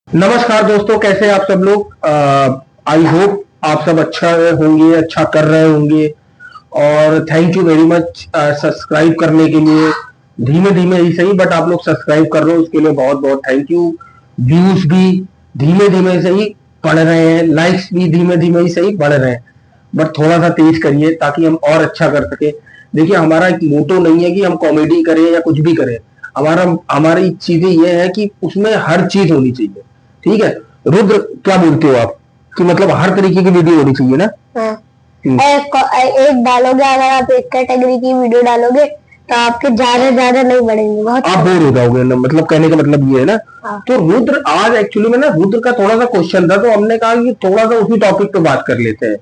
नमस्कार दोस्तों, कैसे हैं आप सब लोग। आई होप आप सब अच्छा होंगे, अच्छा कर रहे होंगे। और thank you very much subscribe करने के लिए। धीमे धीमे ही सही, बट आप लोग सब्सक्राइब कर रहे हो, उसके लिए बहुत बहुत थैंक यू। व्यूज भी धीमे धीमे से ही बढ़ रहे हैं, लाइक्स भी धीमे धीमे ही सही बढ़ रहे हैं, बट थोड़ा सा तेज करिए ताकि हम और अच्छा कर सके। देखिए, हमारा एक मोटो नहीं है कि हम कॉमेडी करें या कुछ भी करें। हमारी चीजें ये है कि उसमें हर चीज होनी चाहिए। ठीक है रुद्र, क्या बोलते हो आप कि मतलब हर तरीके की वीडियो होनी चाहिए ना। हाँ। एक डालोगे, अगर आप एक कैटेगरी की वीडियो डालोगे तो आपके ज्यादा ज्यादा नहीं बढ़ेंगे, बहुत आप बोर हो जाओगे ना, मतलब कहने का मतलब ये है ना। हाँ। तो रुद्र, आज एक्चुअली में ना रुद्र का थोड़ा सा क्वेश्चन था, तो हमने कहा कि थोड़ा सा उसी टॉपिक पे बात कर लेते हैं।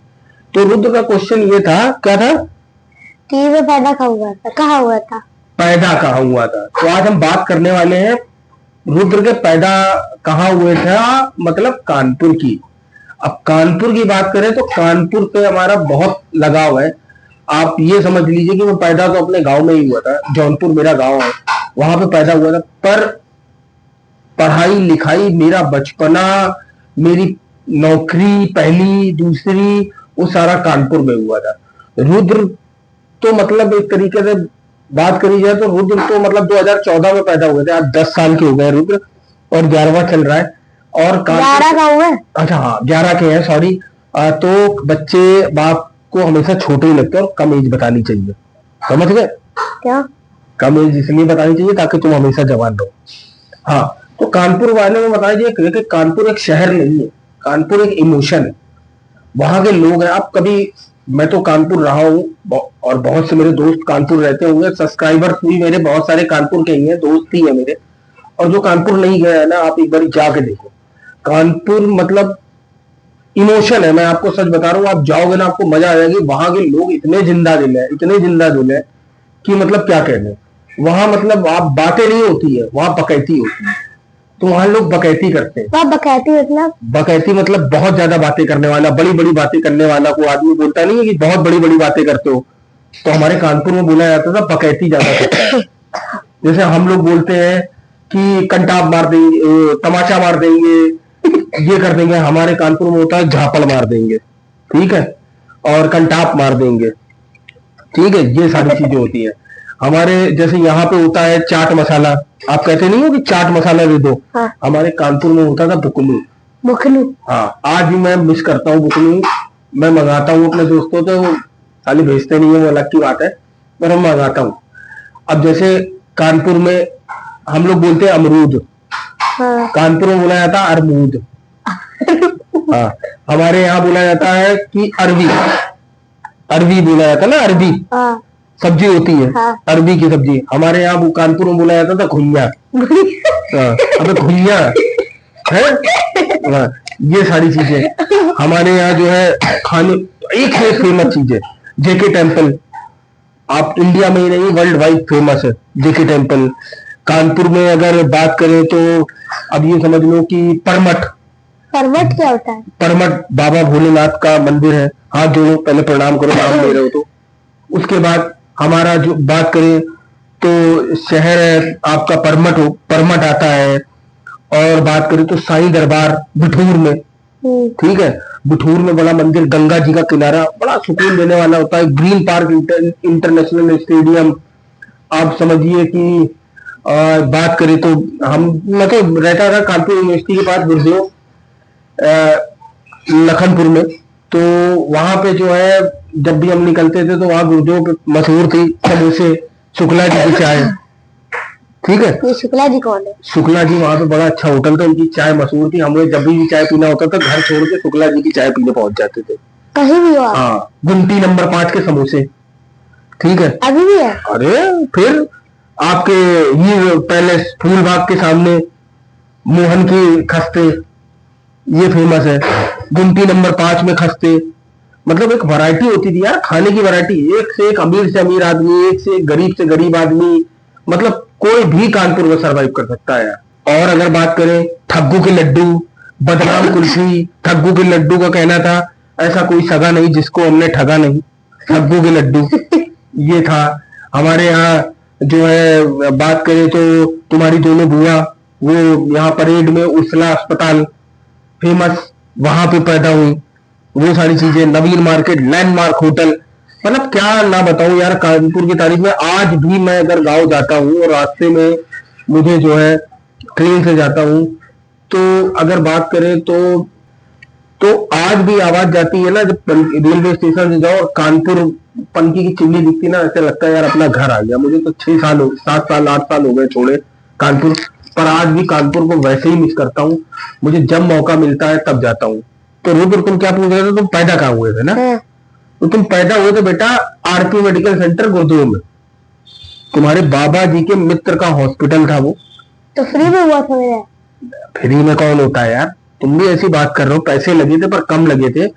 तो रुद्र का क्वेश्चन ये था, क्या था कि वो पैदा कहाँ हुआ था, कहाँ हुआ था। पैदा कहाँ हुआ था। तो आज हम बात करने वाले हैं रुद्र के पैदा कहाँ हुए थे, मतलब कानपुर की। अब कानपुर की बात करें तो कानपुर से हमारा बहुत लगाव है। आप ये समझ लीजिए कि मैं पैदा तो अपने गांव में ही हुआ था, जौनपुर मेरा गांव है, वहां पे पैदा हुआ था। पर पढ़ाई लिखाई, मेरा बचपना, मेरी नौकरी पहली दूसरी, वो सारा कानपुर में हुआ था। रुद्र तो मतलब एक तरीके से बात करी जाए तो रुद्र तो मतलब 2014 में पैदा हुए थे। आज 10 साल के हो गए रुद्र, और 11वां चल रहा है। और 11 का हुआ है? अच्छा हाँ, 11 के हैं, सॉरी। तो बच्चे बाप को हमेशा छोटे ही लगते हैं और कम एज बतानी चाहिए, समझ गए। क्या कम एज इसलिए बतानी चाहिए ताकि तुम हमेशा जवान रहो। हाँ, तो कानपुर वाले में बताया जाए कि कानपुर एक शहर नहीं है, कानपुर एक इमोशन है। वहां के लोग हैं। आप कभी, मैं तो कानपुर रहा हूँ और बहुत से मेरे दोस्त कानपुर रहते होंगे, सब्सक्राइबर्स भी मेरे बहुत सारे कानपुर के ही हैं, दोस्त ही है मेरे। और जो कानपुर नहीं गया है ना, आप एक बार जाके देखो। कानपुर मतलब इमोशन है। मैं आपको सच बता रहा हूँ, आप जाओगे ना, आपको मजा आ जाएगी। वहां के लोग इतने जिंदा दिल है, इतने जिंदा दिल है कि मतलब क्या कहने। वहां मतलब आप बातें नहीं होती है, वहां बकैती होती है। तो वहां लोग बकैती करते हैं। आप बकैती मतलब बहुत ज्यादा बातें करने वाला, बड़ी बड़ी बातें करने वाला को आदमी बोलता नहीं है कि बहुत बड़ी बड़ी बातें करते हो। तो हमारे कानपुर में बोला जाता था बकैती ज्यादा करता है। जैसे हम लोग बोलते हैं कि कंटाप मार देंगे, तमाचा मार देंगे, ये कर देंगे। हमारे कानपुर में होता है झापड़ मार देंगे, ठीक है, और कंटाप मार देंगे, ठीक है। ये सारी चीजें होती है हमारे। जैसे यहाँ पे होता है चाट मसाला, आप कहते नहीं हो कि चाट मसाला दे दो। हाँ। हमारे कानपुर में होता था बुकलू। बुकलू, हाँ, आज भी मैं मिस करता हूँ बुकलू। मैं मंगाता हूँ अपने दोस्तों से, वो खाली भेजते नहीं है, वो अलग की बात है, पर हम मंगाता हूँ। अब जैसे कानपुर में हम लोग बोलते हैं अमरूद, हाँ। कानपुर में बोला जाता है अरमूद। हाँ, हमारे यहाँ बोला जाता है कि अरबी, अरबी बोला जाता है ना, अरबी। हाँ। सब्जी होती है। हाँ। अरबी की सब्जी। हमारे यहाँ कानपुर में बोला जाता था घुइया। हाँ, अबे घुइया है। हाँ, ये सारी चीजें हमारे यहाँ जो है खाने। एक से एक फेमस चीज है जेके टेम्पल। आप इंडिया में ही नहीं, वर्ल्ड वाइड फेमस है जेके टेम्पल। कानपुर में अगर बात करें तो अब ये समझ लो कि परमठ। परवट क्या होता है? परमठ बाबा भोलेनाथ का मंदिर है। हाथ जोड़ो, पहले प्रणाम करो, नाम ले रहे हो तो। उसके बाद हमारा जो बात करें तो शहर है आपका परमठ, परमठ आता है। और बात करें तो साईं दरबार बिठूर में, ठीक है। बिठूर में बड़ा मंदिर, गंगा जी का किनारा, बड़ा सुकून देने वाला होता है। Green park international stadium. आप समझिए कि बात करें तो मैं तो रहता था कानपुर यूनिवर्सिटी के पास गुरुदेव लखनपुर में। तो वहां पे जो है जब भी हम निकलते थे तो वहां गुरुदेव पे मशहूर थी समोसे, शुक्ला जी की चाय, ठीक है। ये शुक्ला जी कौन है? शुक्ला जी वहां पे बड़ा अच्छा होटल था, उनकी चाय मशहूर थी। हमें जब भी चाय पीना होता था, घर छोड़ के शुक्ला जी की चाय पीने पहुंच जाते थे। कहीं भी हो आप? हाँ, गुमटी नंबर 5 के समोसे, ठीक है। अभी भी है? अरे फिर आपके ये पैलेस फूलबाग के सामने मोहन की खस्ते, ये फेमस है। गुमटी नंबर 5 में खस्ते, मतलब एक वैरायटी होती थी यार, खाने की वैरायटी। एक से अमीर आदमी, एक से गरीब आदमी, मतलब कोई भी कानपुर में सरवाइव कर सकता है यार। और अगर बात करें ठग्गू के लड्डू, बदनाम कुल्फी। ठग्गू के लड्डू का कहना था ऐसा कोई सगा नहीं जिसको हमने ठगा नहीं, ठग्गू के लड्डू ये था हमारे यहाँ। जो है बात करें तो तुम्हारी दोनों बुआ, वो यहाँ परेड में उर्सला अस्पताल फेमस, वहां पे पैदा हुई, वो सारी चीजें, नवीन मार्केट, लैंडमार्क होटल, मतलब क्या ना बताऊं यार कानपुर की तारीफ में। आज भी मैं अगर गांव जाता हूँ और रास्ते में मुझे जो है ट्रेन से जाता हूँ, तो अगर बात करें तो आज भी आवाज जाती है ना जब रेलवे स्टेशन से जाओ और कानपुर पनकी की चिमनी दिखती ना, ऐसे लगता है यार अपना घर आ गया। मुझे तो 6 साल 7 साल 8 साल हो गए छोड़े कानपुर, पर आज भी कानपुर को वैसे ही मिस करता हूँ। मुझे जब मौका मिलता है तब जाता हूँ। तो रुद्र तुम क्या पूछ रहे थे, तुम पैदा कहाँ हुए थे ना? तो तुम पैदा हुए थे बेटा आरपी मेडिकल सेंटर गुरुदेव में, तुम्हारे बाबा जी के मित्र का हॉस्पिटल था वो। तो फ्री में हुआ था मेरा? फ्री में कौन होता है यार, तुम भी ऐसी बात कर रहे हो, पैसे लगे थे पर कम लगे थे।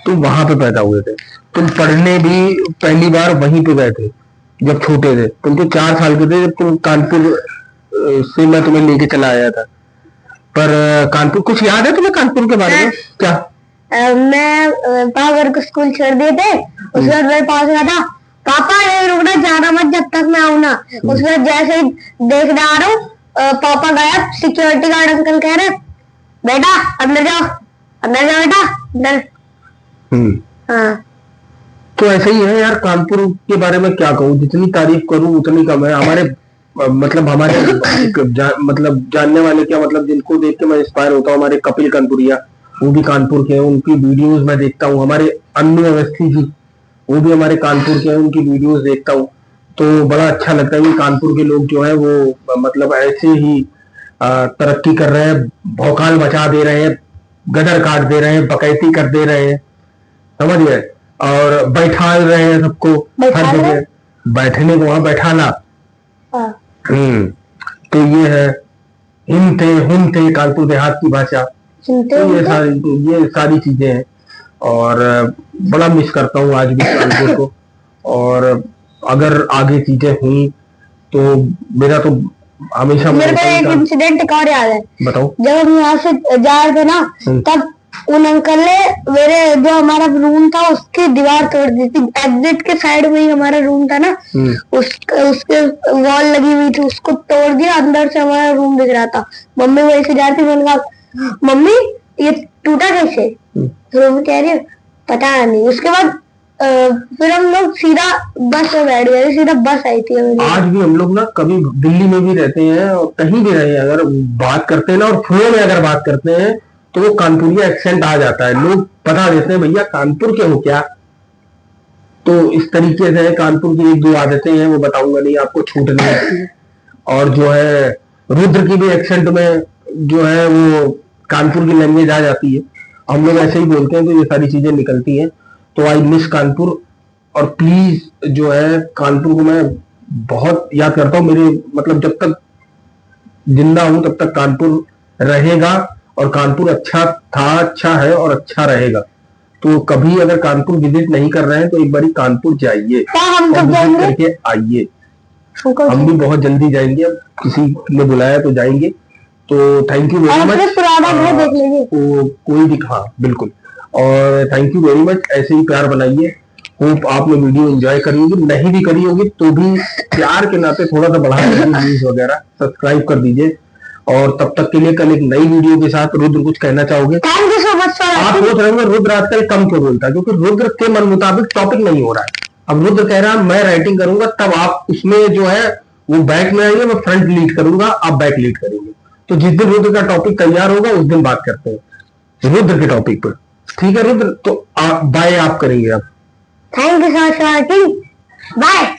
तुम वहां पे पैदा हुए थे, तुम पढ़ने भी पहली बार वहीं पे गए थे जब छोटे थे। तुम तो 4 साल के थे जब तुम कानपुर से मैं तुम्हें लेके चला आया था। पर कानपुर कुछ याद है तुम्हें कानपुर के बारे में क्या? मैं पापा को स्कूल छोड़ दिए थे, उसके बाद मेरे पास गया था, पापा नहीं रुकना, जाना मत जब तक मैं आऊँ ना। उसके बाद जैसे ही देखने आ रहा हूँ, पापा गया, सिक्योरिटी गार्ड अंकल कह रहे बेटा अंदर जाओ बेटा अंदर। हाँ तो ऐसे ही है यार कानपुर के बारे में क्या कहूँ, जितनी तारीफ करूँ उतनी कम है। हमारे मतलब जानने वाले क्या, मतलब जिनको देख के मैं इंस्पायर होता हूँ, हमारे कपिल कानपुरिया, वो भी कानपुर के हैं, उनकी वीडियोस मैं देखता हूँ। हमारे अन्नू अवस्थी जी, वो भी हमारे कानपुर के हैं, उनकी वीडियोस देखता हूँ। तो बड़ा अच्छा लगता है कि कानपुर के लोग जो है वो मतलब ऐसे ही तरक्की कर रहे हैं, भौकाल मचा दे रहे हैं, गदर काट दे रहे हैं, बकैती कर दे रहे हैं, समझ गए, और बैठा रहे हैं सबको हर जगह, बैठने को वहां बैठाना। तो ये है हिमते कानपुर देहात की भाषा। तो ये सारी चीजें हैं और बड़ा मिस करता हूँ आज भी कानपुर को। और अगर आगे चीजें हुई तो मेरा तो हमेशा मेरे को एक इंसिडेंट एक और याद है। बताओ। जब हम यहाँ से जा रहे थे ना, तब उन अंकल ने मेरे जो हमारा रूम था उसकी दीवार तोड़ दी थी। एग्जिट के साइड में ही हमारा रूम था ना, उसके वॉल लगी हुई थी, उसको तोड़ दिया, अंदर से हमारा रूम दिख रहा था। मम्मी वही से जा रही थी, मैंने कहा मम्मी ये टूटा कैसे? तो मम्मी कह रही है पता नहीं। उसके बाद फिर हम लोग सीधा बस में बैठ गए, सीधा बस आई थी। आज भी हम लोग ना कभी दिल्ली में भी रहते हैं और कहीं भी रहे, अगर बात करते हैं ना और फ्लो में अगर बात करते हैं तो वो कानपुरिया एक्सेंट आ जाता है, लोग बता देते हैं भैया कानपुर के हो क्या। तो इस तरीके से कानपुर की 1-2 आदतें हैं, वो बताऊंगा नहीं आपको, छूटने हैं। और जो है रुद्र की भी एक्सेंट में जो है वो कानपुर की लैंग्वेज आ जाती है, हम लोग ऐसे ही बोलते हैं, तो ये सारी चीजें निकलती हैं। तो आई मिस कानपुर, और प्लीज जो है कानपुर को मैं बहुत याद करता हूँ। मेरे मतलब जब तक जिंदा हूं तब तक कानपुर रहेगा, और कानपुर अच्छा था, अच्छा है और अच्छा रहेगा। तो कभी अगर कानपुर विजिट नहीं कर रहे हैं तो एक बारी कानपुर जाइए और विजिट करके आइए। हम भी बहुत जल्दी जाएंगे, अब किसी ने बुलाया तो जाएंगे। तो थैंक यू वेरी मच। कोई भी, हाँ बिल्कुल, और थैंक यू वेरी मच। ऐसे ही प्यार बनाइए। होप आपने वीडियो एंजॉय करी होगी, नहीं भी करी होगी तो भी प्यार के नाते थोड़ा सा बढ़ा दीजिए, व्यूज वगैरह सब्सक्राइब कर दीजिए। और तब तक के लिए कल एक नई वीडियो के साथ रुद्र कुछ कहना चाहोगे? Thank you so much. आप सोच रहे होंगे रुद्र आजकल कम क्यों बोलता है, क्योंकि रुद्र के मन मुताबिक टॉपिक नहीं हो रहा है। अब रुद्र कह रहा है मैं राइटिंग करूंगा, तब आप उसमें जो है वो बैक में आइए, मैं फ्रंट लीड करूंगा, आप बैक लीड करेंगे। तो जिस दिन रुद्र का टॉपिक तैयार होगा उस दिन बात करते हैं रुद्र के टॉपिक पर। ठीक है रुद्र, तो बाय आप करेंगे अब। Thank you so much for watching, bye.